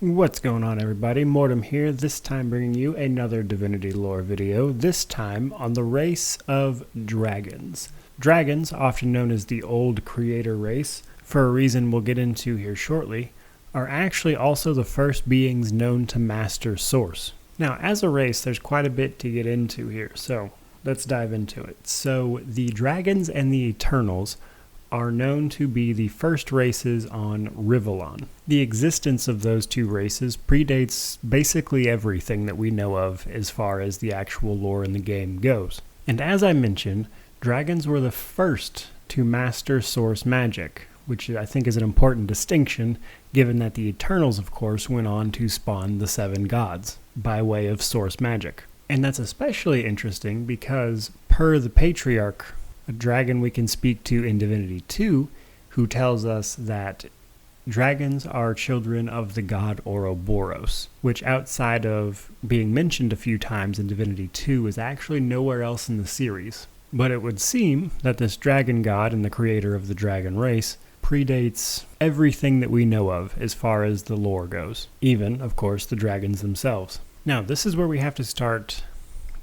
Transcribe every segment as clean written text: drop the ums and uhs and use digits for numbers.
What's going on, everybody? Mortem here, this time bringing you another Divinity lore video, this time on the race of dragons. Dragons, often known as the Old Creator race, for a reason we'll get into here shortly, are actually also the first beings known to master Source. Now, as a race, there's quite a bit to get into here, so let's dive into it. So, the dragons and the Eternals are known to be the first races on Rivellon. The existence of those two races predates basically everything that we know of as far as the actual lore in the game goes. And as I mentioned, dragons were the first to master Source magic, which I think is an important distinction, given that the Eternals, of course, went on to spawn the seven gods by way of Source magic. And that's especially interesting because, per the Patriarch, a dragon we can speak to in Divinity 2, who tells us that dragons are children of the god Ouroboros, which outside of being mentioned a few times in Divinity 2 is actually nowhere else in the series. But it would seem that this dragon god and the creator of the dragon race predates everything that we know of as far as the lore goes, even, of course, the dragons themselves. Now, this is where we have to start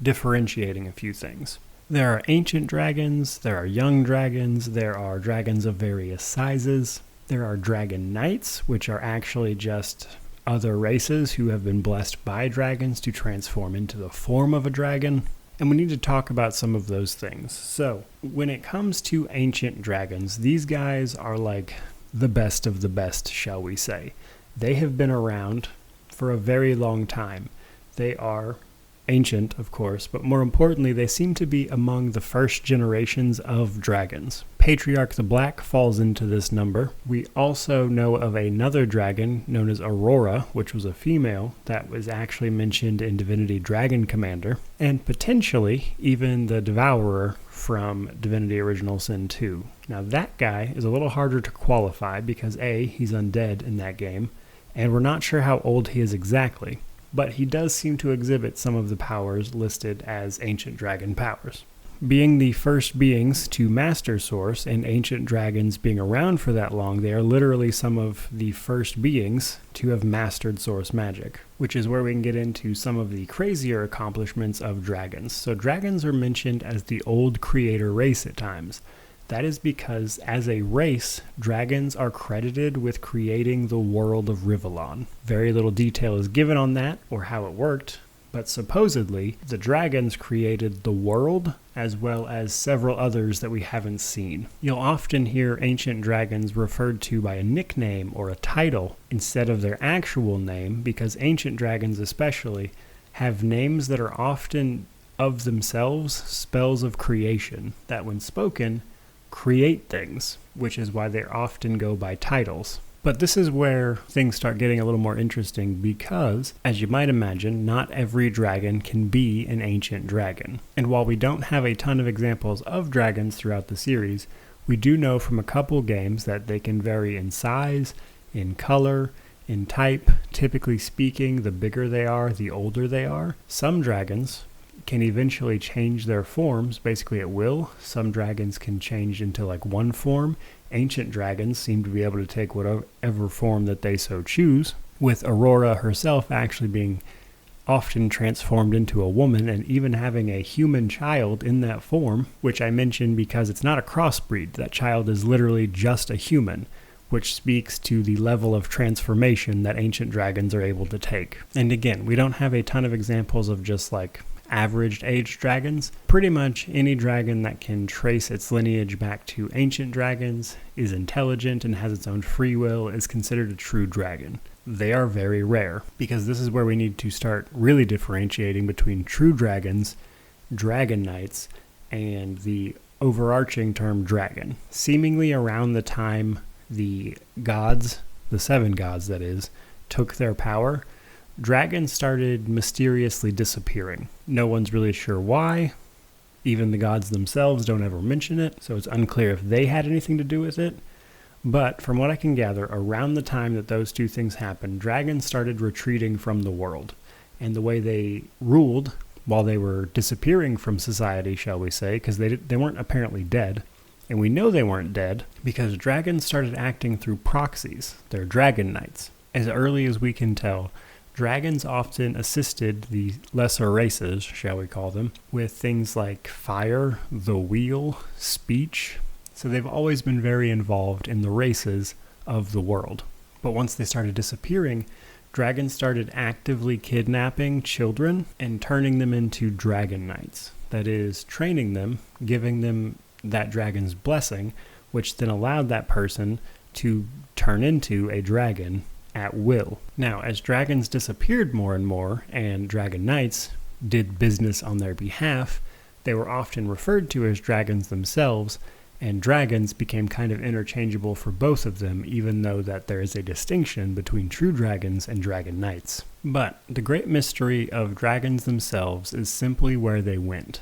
differentiating a few things. There are ancient dragons, there are young dragons, there are dragons of various sizes, there are dragon knights, which are actually just other races who have been blessed by dragons to transform into the form of a dragon, and we need to talk about some of those things. So, when it comes to ancient dragons, these guys are like the best of the best, shall we say. They have been around for a very long time. They are ancient, of course, but more importantly, they seem to be among the first generations of dragons. Patriarch the Black falls into this number. We also know of another dragon known as Aurora, which was a female that was actually mentioned in Divinity Dragon Commander, and potentially even the Devourer from Divinity Original Sin 2. Now that guy is a little harder to qualify because A, he's undead in that game, and we're not sure how old he is exactly. But he does seem to exhibit some of the powers listed as ancient dragon powers. Being the first beings to master Source and ancient dragons being around for that long, they are literally some of the first beings to have mastered Source magic, which is where we can get into some of the crazier accomplishments of dragons. So dragons are mentioned as the Old Creator race at times. That is because, as a race, dragons are credited with creating the world of Rivellon. Very little detail is given on that, or how it worked, but supposedly, the dragons created the world, as well as several others that we haven't seen. You'll often hear ancient dragons referred to by a nickname or a title instead of their actual name, because ancient dragons especially have names that are often, of themselves, spells of creation, that when spoken, create things, which is why they often go by titles. But this is where things start getting a little more interesting because, as you might imagine, not every dragon can be an ancient dragon. And while we don't have a ton of examples of dragons throughout the series, we do know from a couple games that they can vary in size, in color, in type. Typically speaking, the bigger they are, the older they are. Some dragons can eventually change their forms basically at will. Some dragons can change into like one form. Ancient dragons seem to be able to take whatever form that they so choose, with Aurora herself actually being often transformed into a woman and even having a human child in that form, which I mentioned because it's not a crossbreed. That child is literally just a human, which speaks to the level of transformation that ancient dragons are able to take. And again, we don't have a ton of examples of just like average age dragons. Pretty much any dragon that can trace its lineage back to ancient dragons, is intelligent and has its own free will, is considered a true dragon. They are very rare, because this is where we need to start really differentiating between true dragons, dragon knights, and the overarching term dragon. Seemingly around the time the gods, the seven gods that is, took their power, dragons started mysteriously disappearing. No one's really sure why. Even the gods themselves don't ever mention it, so it's unclear if they had anything to do with it. But from what I can gather, around the time that those two things happened, dragons started retreating from the world. And the way they ruled, while they were disappearing from society, shall we say, because they weren't apparently dead, And we know they weren't dead because dragons started acting through proxies. They're dragon knights. As early as we can tell, dragons often assisted the lesser races, shall we call them, with things like fire, the wheel, speech. So they've always been very involved in the races of the world. But once they started disappearing, dragons started actively kidnapping children and turning them into dragon knights. That is, training them, giving them that dragon's blessing, which then allowed that person to turn into a dragon at will. Now, as dragons disappeared more and more, and dragon knights did business on their behalf, they were often referred to as dragons themselves, and dragons became kind of interchangeable for both of them, even though that there is a distinction between true dragons and dragon knights. But the great mystery of dragons themselves is simply where they went.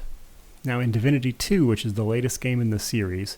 Now, in Divinity 2, which is the latest game in the series,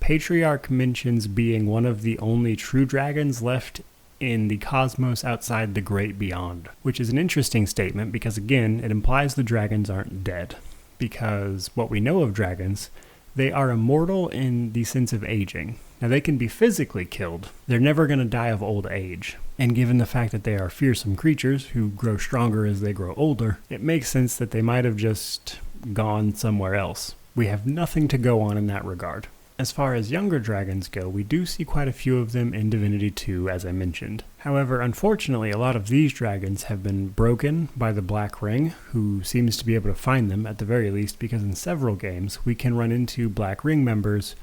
Patriarch mentions being one of the only true dragons left in the cosmos outside the great beyond, which is an interesting statement because, again, it implies the dragons aren't dead. Because what we know of dragons, they are immortal in the sense of aging. Now, they can be physically killed. They're never going to die of old age. And given the fact that they are fearsome creatures who grow stronger as they grow older, it makes sense that they might have just gone somewhere else. We have nothing to go on in that regard. As far as younger dragons go, we do see quite a few of them in Divinity 2, as I mentioned. However, unfortunately, a lot of these dragons have been broken by the Black Ring, who seems to be able to find them at the very least, because in several games we can run into Black Ring members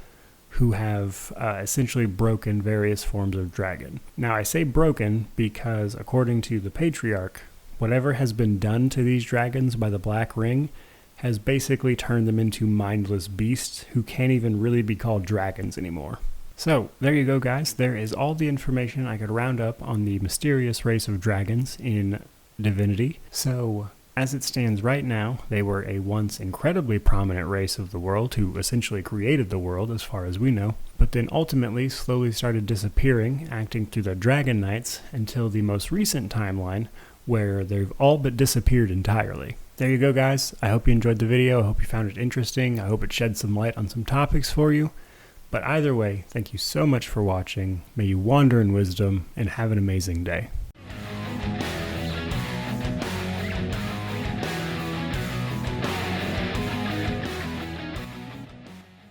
who have essentially broken various forms of dragon. Now, I say broken because, according to the Patriarch, whatever has been done to these dragons by the Black Ring has basically turned them into mindless beasts who can't even really be called dragons anymore. So, there you go, guys. There is all the information I could round up on the mysterious race of dragons in Divinity. So, as it stands right now, they were a once incredibly prominent race of the world who essentially created the world as far as we know, but then ultimately slowly started disappearing, acting through the Dragon Knights until the most recent timeline, where they've all but disappeared entirely. There you go, guys. I hope you enjoyed the video. I hope you found it interesting. I hope it shed some light on some topics for you. But either way, thank you so much for watching. May you wander in wisdom and have an amazing day.